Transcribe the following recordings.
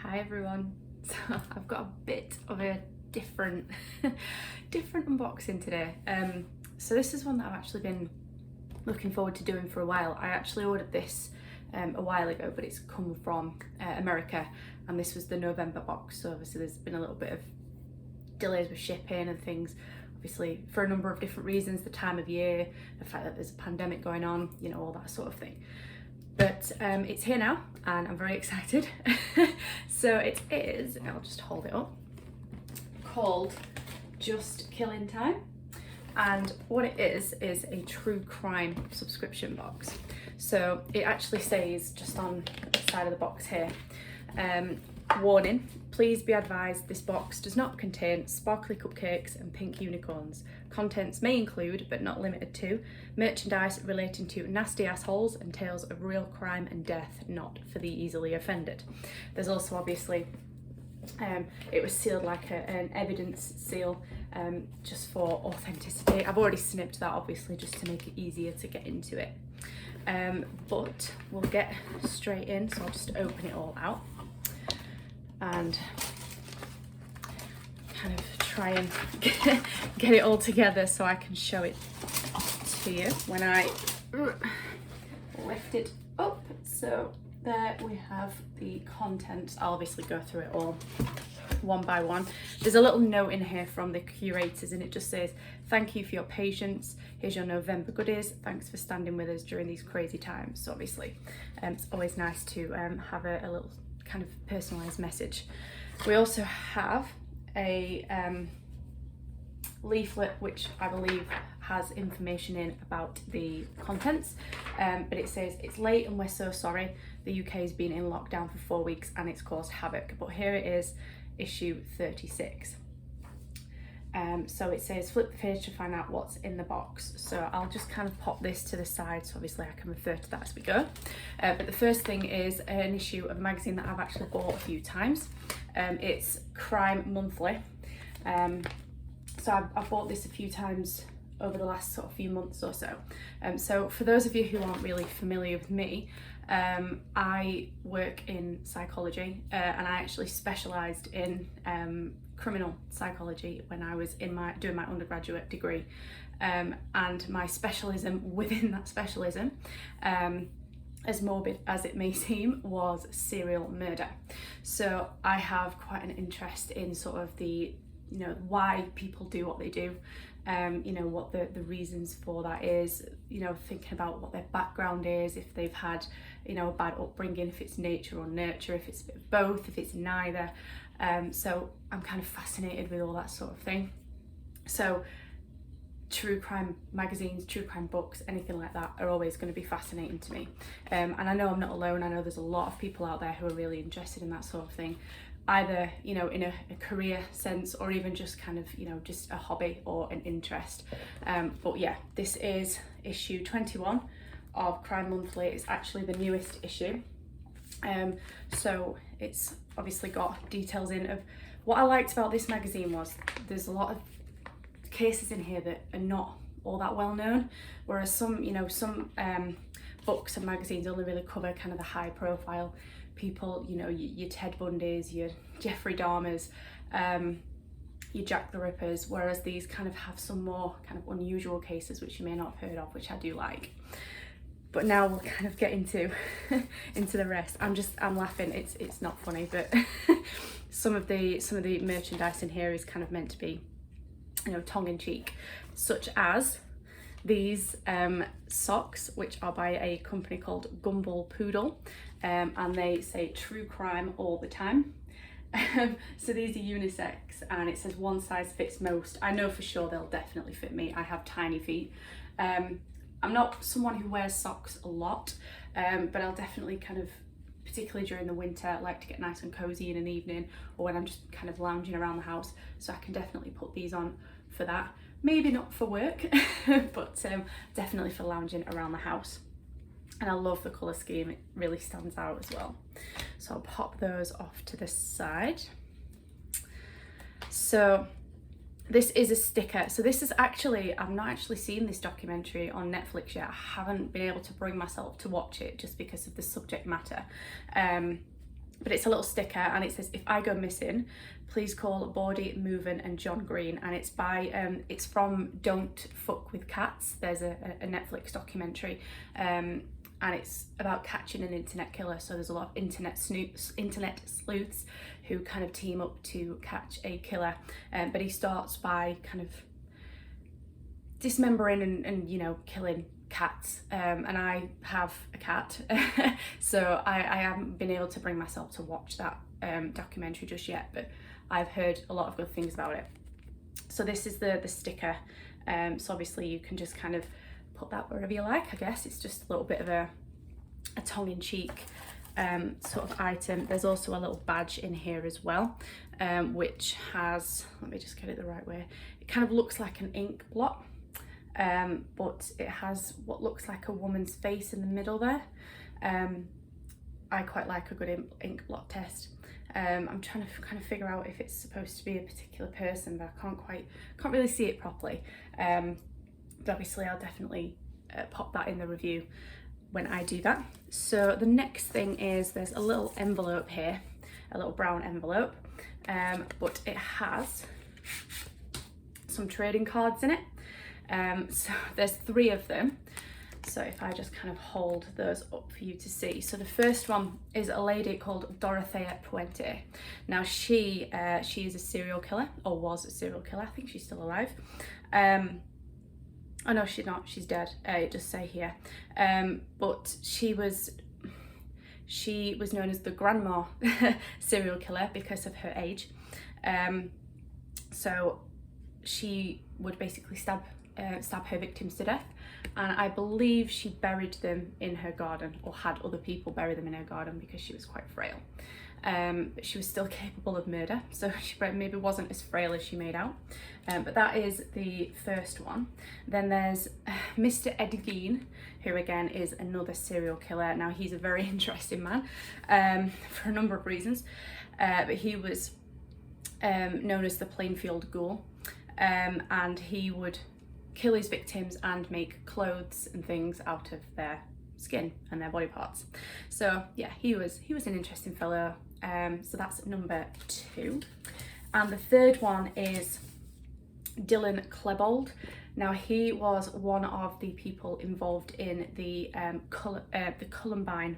Hi everyone. So I've got a bit of a different unboxing today. So this is one that I've actually been looking forward to doing for a while. I actually ordered this a while ago, but it's come from America, and this was the November box. So obviously there's been a little bit of delays with shipping and things, obviously for a number of different reasons, the time of year, the fact that there's a pandemic going on, you know, all that sort of thing. But it's here now and I'm very excited. So it is, I'll just hold it up, called Just Killin Time. And what it is a true crime subscription box. So it actually says just on the side of the box here, warning, please be advised this box does not contain sparkly cupcakes and pink unicorns. Contents may include, but not limited to, merchandise relating to nasty assholes and tales of real crime and death, not for the easily offended. There's also obviously, it was sealed like an evidence seal, just for authenticity. I've already snipped that obviously just to make it easier to get into it. But we'll get straight in, so I'll just open it all out and kind of try and get it all together so I can show it to you when I lift it up. So there we have the contents. I'll obviously go through it all one by one. There's a little note in here from the curators and it just says, thank you for your patience. Here's your November goodies. Thanks for standing with us during these crazy times. So obviously it's always nice to have a little kind of personalized message. We also have a leaflet which I believe has information in about the contents, but it says, it's late and we're so sorry. The UK has been in lockdown for 4 weeks and it's caused havoc, but here it is, issue 36. So it says flip the page to find out what's in the box. So I'll just kind of pop this to the side so obviously I can refer to that as we go. But the first thing is an issue of a magazine that I've actually bought a few times. It's Crime Monthly. So I've bought this a few times over the last sort of few months or so. So for those of you who aren't really familiar with me, I work in psychology and I actually specialised in criminal psychology when I was doing my undergraduate degree, and my specialism within that specialism, as morbid as it may seem, was serial murder. So I have quite an interest in sort of the, you know, why people do what they do, you know, what the reasons for that is, you know, thinking about what their background is, if they've had, you know, a bad upbringing, if it's nature or nurture, if it's a bit of both, if it's neither. So I'm kind of fascinated with all that sort of thing. So true crime magazines, true crime books, anything like that are always going to be fascinating to me. And I know I'm not alone. I know there's a lot of people out there who are really interested in that sort of thing, either, you know, in a career sense or even just kind of, you know, just a hobby or an interest. But yeah, this is issue 21 of Crime Monthly. It's actually the newest issue. So it's obviously got details in of what I liked about this magazine was there's a lot of cases in here that are not all that well known, whereas some, you know, some books and magazines only really cover kind of the high profile people, you know, your Ted Bundys, your Jeffrey Dahmers, your Jack the Rippers, whereas these kind of have some more kind of unusual cases which you may not have heard of, which I do like. But now we'll kind of get into into the rest. I'm laughing, it's not funny, but some of the merchandise in here is kind of meant to be, you know, tongue-in-cheek, such as these socks, which are by a company called Gumball Poodle, and they say true crime all the time. So these are unisex and it says one size fits most. I know for sure they'll definitely fit me. I have tiny feet. I'm not someone who wears socks a lot, but I'll definitely kind of, particularly during the winter, like to get nice and cozy in an evening or when I'm just kind of lounging around the house. So I can definitely put these on for that. Maybe not for work, but definitely for lounging around the house. And I love the colour scheme, it really stands out as well. So I'll pop those off to the side. So this is a sticker. So this is actually, I've not actually seen this documentary on Netflix yet. I haven't been able to bring myself to watch it just because of the subject matter. but it's a little sticker and it says, "If I go missing, please call Bordy, Movin and John Green." And it's by it's from Don't Fuck with Cats. There's a Netflix documentary and it's about catching an internet killer. So there's a lot of internet sleuths who kind of team up to catch a killer, but he starts by kind of dismembering and you know, killing cats, and I have a cat so I haven't been able to bring myself to watch that documentary just yet, but I've heard a lot of good things about it. So this is the sticker, so obviously you can just kind of put that wherever you like. I guess it's just a little bit of a tongue-in-cheek sort of item. There's also a little badge in here as well, which has, let me just get it the right way, it kind of looks like an ink blot, but it has what looks like a woman's face in the middle there. I quite like a good ink blot test. I'm trying to kind of figure out if it's supposed to be a particular person, but I can't really see it properly. But obviously I'll definitely pop that in the review when I do that. So the next thing is there's a little envelope here, a little brown envelope, but it has some trading cards in it. So there's 3 of them. So if I just kind of hold those up for you to see. So the first one is a lady called Dorothea Puente. Now she is a serial killer, or was a serial killer. I think she's still alive. Oh no, she's not, she's dead, it does say here. But she was known as the grandma serial killer because of her age. So she would basically stab her victims to death, and I believe she buried them in her garden, or had other people bury them in her garden because she was quite frail. But she was still capable of murder, so she maybe wasn't as frail as she made out. But that is the first one. Then there's Mr. Edgeen, who again is another serial killer. Now he's a very interesting man for a number of reasons, but he was known as the Plainfield Ghoul, and he would kill his victims and make clothes and things out of their skin and their body parts. So yeah, he was an interesting fellow. So that's number 2. And the third one is Dylan Klebold. Now he was one of the people involved in the Columbine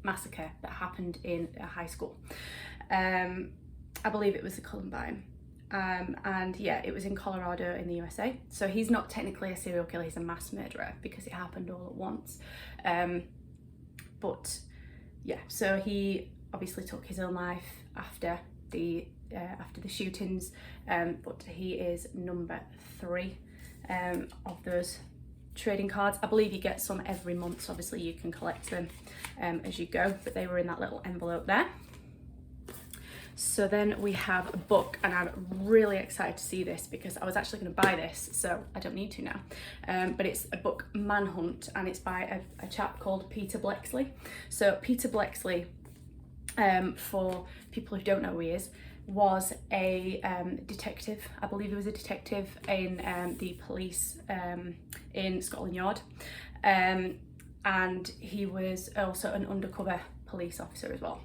massacre that happened in a high school. I believe it was the Columbine. And yeah, it was in Colorado in the USA. So he's not technically a serial killer, he's a mass murderer because it happened all at once. But yeah, so he obviously took his own life after the shootings, but he is number 3 of those trading cards. I believe you get some every month, so obviously you can collect them as you go, but they were in that little envelope there. So then we have a book, and I'm really excited to see this because I was actually going to buy this, so I don't need to now. But it's a book, Manhunt, and it's by a chap called Peter Bleksley. So Peter Bleksley, for people who don't know who he is, was a detective. I believe he was a detective in the police in Scotland Yard, and he was also an undercover police officer as well.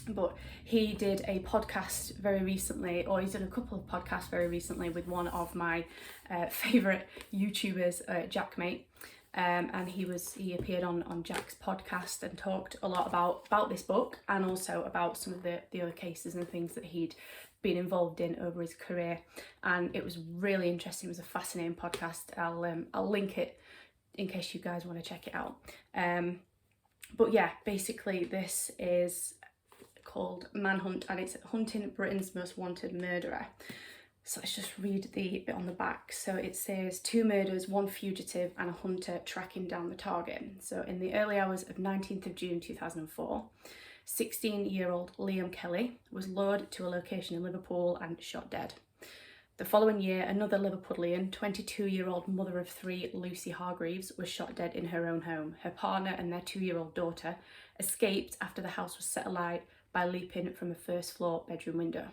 But he did a podcast very recently, or he's done a couple of podcasts very recently with one of my favourite YouTubers, Jaackmaate, and he appeared on Jack's podcast and talked a lot about this book, and also about some of the other cases and things that he'd been involved in over his career. And it was really interesting. It was a fascinating podcast. I'll link it in case you guys want to check it out. But yeah, basically this is called Manhunt, and it's hunting Britain's most wanted murderer. So let's just read the bit on the back. So it says 2 murders, 1 fugitive and a hunter tracking down the target. So in the early hours of 19th of June 2004, 16-year-old Liam Kelly was lured to a location in Liverpool and shot dead. The following year, another Liverpudlian, 22-year-old mother of 3, Lucy Hargreaves, was shot dead in her own home. Her partner and their 2-year-old daughter escaped after the house was set alight by leaping from a first-floor bedroom window.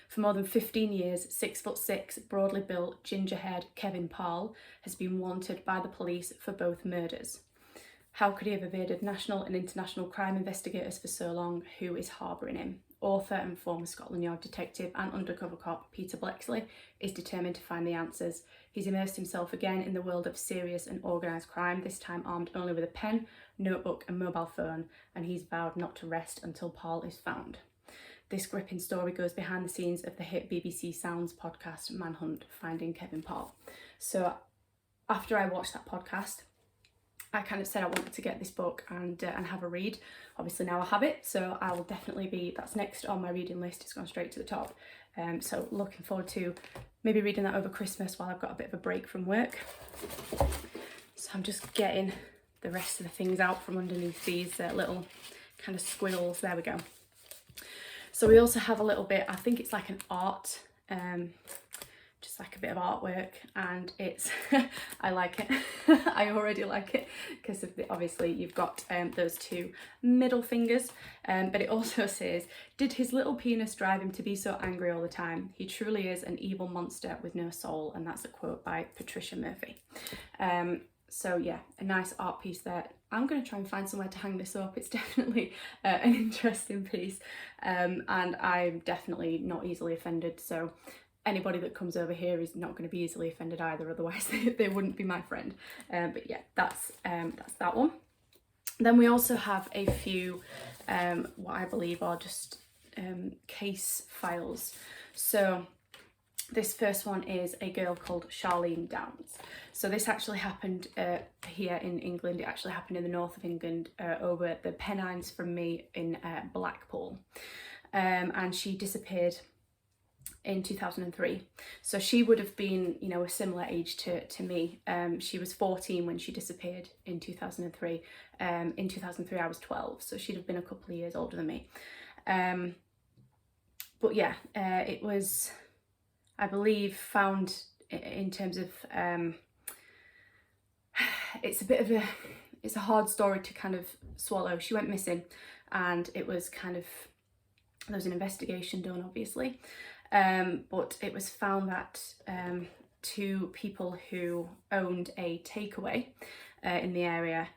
For more than 15 years, 6'6", broadly built, ginger-haired Kevin Parle has been wanted by the police for both murders. How could he have evaded national and international crime investigators for so long? Who is harbouring him? Author and former Scotland Yard detective and undercover cop Peter Bleksley is determined to find the answers. He's immersed himself again in the world of serious and organised crime, this time armed only with a pen, notebook and mobile phone, and he's vowed not to rest until Paul is found. This gripping story goes behind the scenes of the hit BBC Sounds podcast Manhunt, Finding Kevin Paul. So after I watched that podcast, I kind of said I wanted to get this book and have a read. Obviously now I have it, so I will definitely be, that's next on my reading list. It's gone straight to the top. So looking forward to maybe reading that over Christmas while I've got a bit of a break from work. So I'm just getting the rest of the things out from underneath these little kind of squirrels. There we go. So we also have a little bit, I think it's like an art, just like a bit of artwork, and it's I like it. I already like it because of obviously you've got those two middle fingers, but it also says, did his little penis drive him to be so angry all the time? He truly is an evil monster with no soul, and that's a quote by Patricia Murphy. So yeah, a nice art piece there. I'm going to try and find somewhere to hang this up. It's definitely an interesting piece, and I'm definitely not easily offended, so anybody that comes over here is not going to be easily offended either, otherwise they wouldn't be my friend. But yeah, that's that one. Then we also have a few what I believe are just case files. So this first one is a girl called Charlene Downs. So this actually happened here in England. It actually happened in the north of England, over the Pennines from me in Blackpool, and she disappeared in 2003. So she would have been, you know, a similar age to me. She was 14 when she disappeared in 2003. In 2003 I was 12, so she'd have been a couple of years older than me. But yeah, it was, I believe, found in terms of it's a hard story to kind of swallow. She went missing, and it was kind of, there was an investigation done, obviously. But it was found that two people who owned a takeaway in the area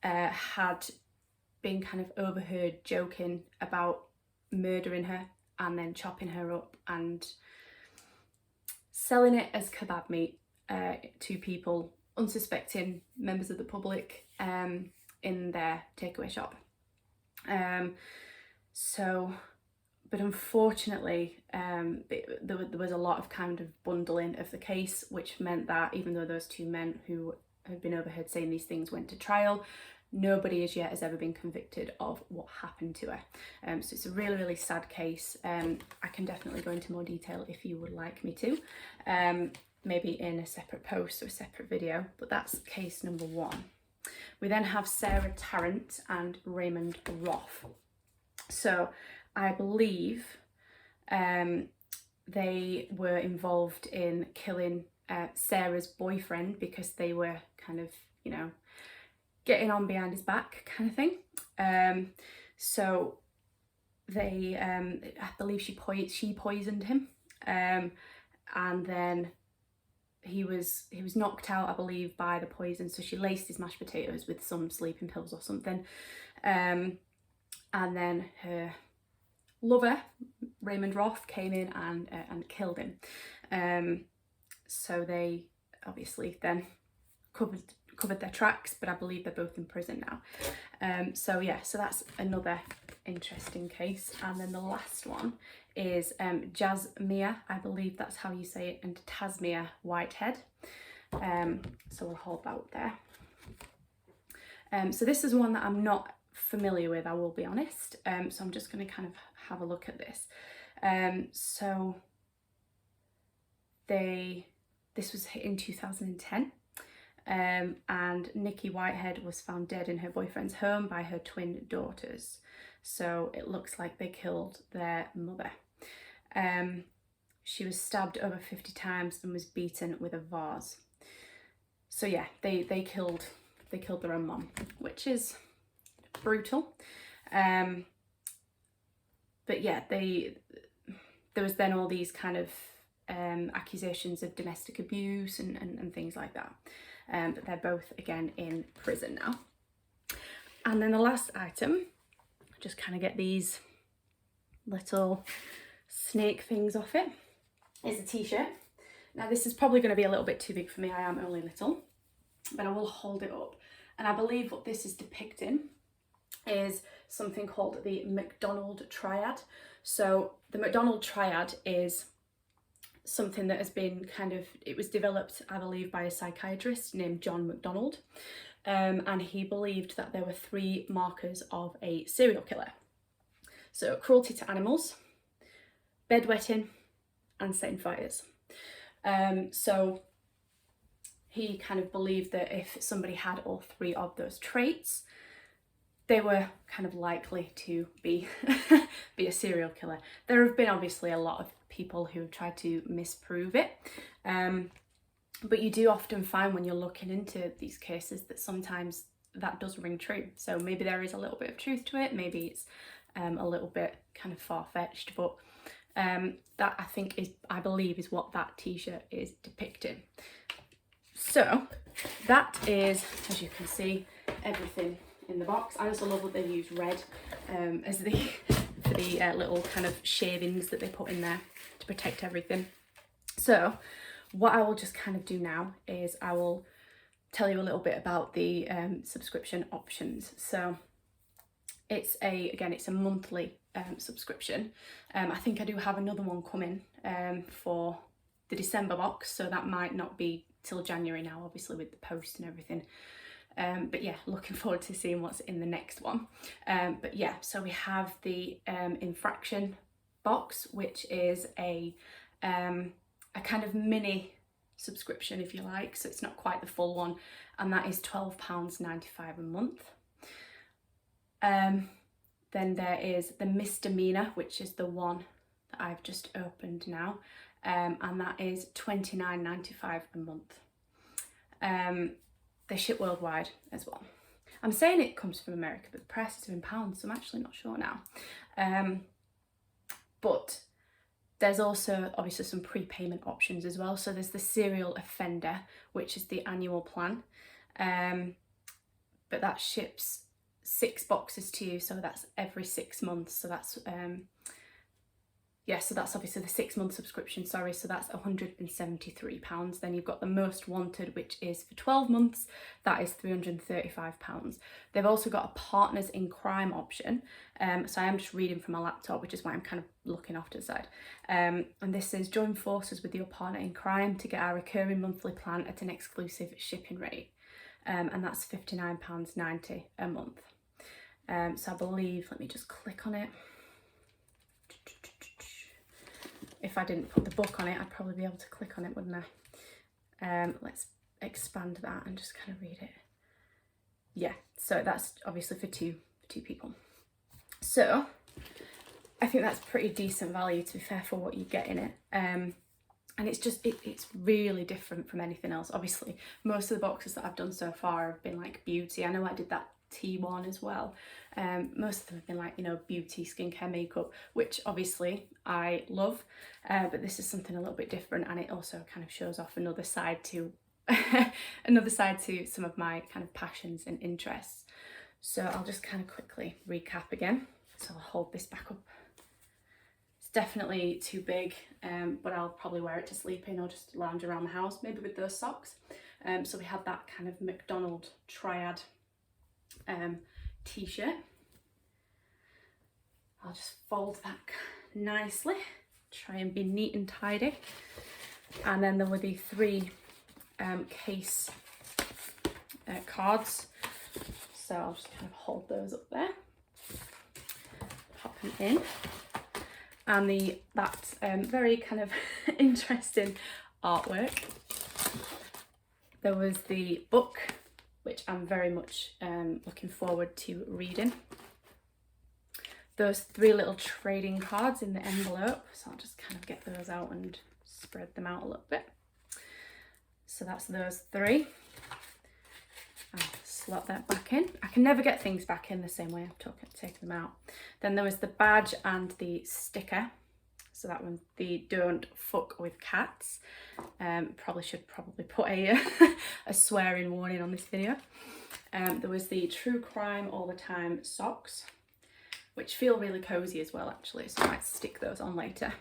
had been kind of overheard joking about murdering her and then chopping her up and selling it as kebab meat to people, unsuspecting members of the public, in their takeaway shop. But unfortunately, there was a lot of kind of bundling of the case, which meant that even though those two men who had been overheard saying these things went to trial, nobody as yet has ever been convicted of what happened to her. So it's a really, really sad case. I can definitely go into more detail if you would like me to, maybe in a separate post or a separate video, but that's case number one. We then have Sarah Tarrant and Raymond Roth. So I believe they were involved in killing Sarah's boyfriend because they were kind of, you know, getting on behind his back kind of thing. So they, I believe she poisoned him, and then he was knocked out, I believe, by the poison. So she laced his mashed potatoes with some sleeping pills or something, and then her lover Raymond Roth came in and killed him. So they obviously then covered their tracks, but I believe they're both in prison now. So yeah, so that's another interesting case. And then the last one is Jaackmaate, I believe that's how you say it, and Tasmia Whitehead. So we'll hold that up there. So this is one that I'm not familiar with, I will be honest. So I'm just going to kind of have a look at this. So this was in 2010. And Nikki Whitehead was found dead in her boyfriend's home by her twin daughters. So it looks like they killed their mother. She was stabbed over 50 times and was beaten with a vase. So yeah, they killed their own mom, which is brutal. But yeah, there was then all these kind of accusations of domestic abuse and things like that. But they're both again in prison now. And then the last item, just kind of get these little snake things off it, is a t-shirt. Now this is probably going to be a little bit too big for me, I am only little, but I will hold it up. And I believe what this is depicting is something called the McDonald Triad. So the McDonald Triad is something that has been it was developed, I believe, by a psychiatrist named John McDonald. And he believed that there were 3 markers of a serial killer. So cruelty to animals, bedwetting, and setting fires. So he kind of believed that if somebody had all 3 of those traits, they were kind of likely to be be a serial killer. There have been obviously a lot of people who have tried to misprove it, but you do often find when you're looking into these cases that sometimes that does ring true. So maybe there is a little bit of truth to it, maybe it's a little bit kind of far-fetched, but that I believe is what that t-shirt is depicting. So that is, as you can see, everything in the box. I also love that they use red as for the little kind of shavings that they put in there to protect everything. So what I will just kind of do now is I will tell you a little bit about the subscription options. So it's a monthly subscription. I think I do have another one coming for the December box, so that might not be till January now, obviously with the post and everything. But yeah, looking forward to seeing what's in the next one. But yeah, so we have the infraction box, which is a kind of mini subscription, if you like, so it's not quite the full one, and that is £12.95 a month. Then there is the misdemeanor, which is the one that I've just opened now, and that is £29.95 a month. They ship worldwide as well. I'm saying it comes from America, but the prices are in pounds, so I'm actually not sure now. But there's also obviously some prepayment options as well. So there's the serial offender, which is the annual plan, but that ships 6 boxes to you, so that's every 6 months. So that's so that's obviously the 6-month subscription, sorry, so that's £173. Then you've got the most wanted, which is for 12 months, that is £335. They've also got a partners in crime option, so I am just reading from my laptop, which is why I'm kind of looking off to the side, and this says join forces with your partner in crime to get our recurring monthly plan at an exclusive shipping rate, and that's £59.90 a month. So I believe, let me just click on it. If I didn't put the book on it, I'd probably be able to click on it, wouldn't I? Let's expand that and just kind of read it. Yeah, so that's obviously for two people. So I think that's pretty decent value, to be fair, for what you get in it. And it's just, it's really different from anything else. Obviously, most of the boxes that I've done so far have been like beauty. I know I did that T1 as well. Most of them have been like, you know, beauty, skincare, makeup, which obviously I love, but this is something a little bit different, and it also kind of shows off another side to some of my kind of passions and interests. So I'll just kind of quickly recap again. So I'll hold this back up. It's definitely too big, but I'll probably wear it to sleep in or just lounge around the house, maybe with those socks. So we have that kind of McDonald Triad t-shirt. I'll just fold that nicely, try and be neat and tidy. And then there were the 3 case cards, so I'll just kind of hold those up there, pop them in. And that very kind of interesting artwork. There was the book, which I'm very much looking forward to reading. Those 3 little trading cards in the envelope, so I'll just kind of get those out and spread them out a little bit. So that's those 3. I'll slot that back in. I can never get things back in the same way I've taken them out. Then there was the badge and the sticker. So that one, the don't fuck with cats. Should probably put a swearing warning on this video. There was the True Crime All the Time socks, which feel really cozy as well actually, so I might stick those on later.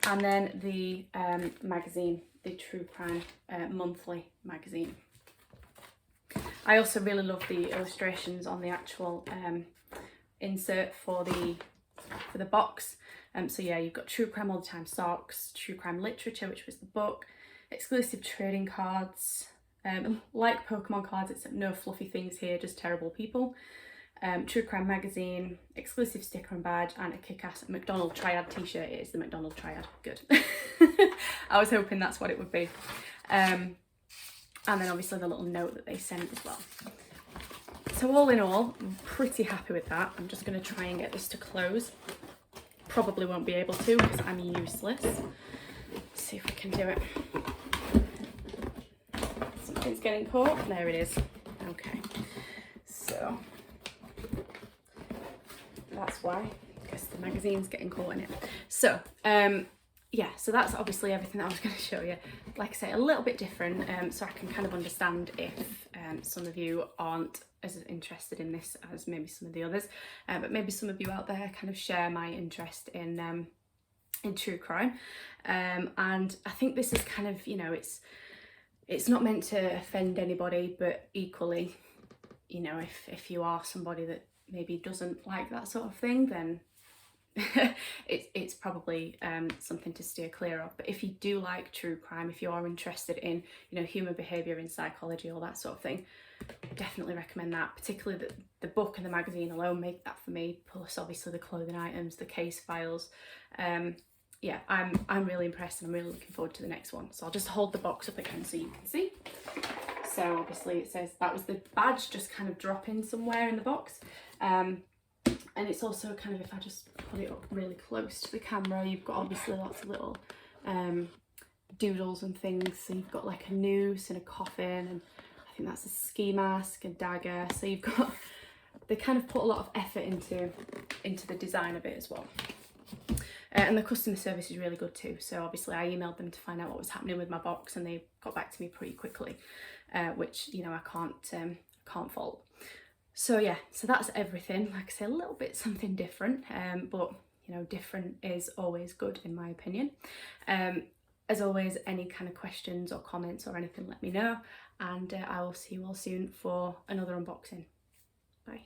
And then the magazine, the True Crime monthly magazine. I also really love the illustrations on the actual insert for the box. So yeah, you've got True Crime All the Time socks, True Crime Literature, which was the book, exclusive trading cards, like Pokemon cards, except no fluffy things here, just terrible people. True Crime magazine, exclusive sticker and badge, and a kick-ass McDonald Triad t-shirt. It is the McDonald Triad. Good. I was hoping that's what it would be. And then obviously the little note that they sent as well. So all in all, I'm pretty happy with that. I'm just going to try and get this to close. Probably won't be able to because I'm useless. Let's see if we can do it. Something's getting caught. There it is. Okay. So that's why. I guess the magazine's getting caught in it. So yeah, so that's obviously everything that I was going to show you. Like I say, a little bit different, so I can kind of understand if some of you aren't as interested in this as maybe some of the others, but maybe some of you out there kind of share my interest in true crime, and I think this is kind of, you know, it's not meant to offend anybody, but equally, you know, if you are somebody that maybe doesn't like that sort of thing, then it's probably something to steer clear of. But if you do like true crime, if you are interested in, you know, human behaviour and psychology, all that sort of thing, definitely recommend that. Particularly the book and the magazine alone make that for me, plus obviously the clothing items, the case files. Yeah, I'm really impressed and I'm really looking forward to the next one. So I'll just hold the box up again so you can see. So obviously it says that was the badge just kind of dropping somewhere in the box. And it's also kind of, if I just put it up really close to the camera, you've got obviously lots of little doodles and things. So you've got like a noose and a coffin, and I think that's a ski mask, a dagger. So you've got, they kind of put a lot of effort into the design of it as well. And the customer service is really good too. So obviously I emailed them to find out what was happening with my box, and they got back to me pretty quickly, which, you know, I can't fault. So yeah, so that's everything. Like I say, a little bit something different, but you know, different is always good in my opinion. As always, any kind of questions or comments or anything, let me know, and I will see you all soon for another unboxing. Bye.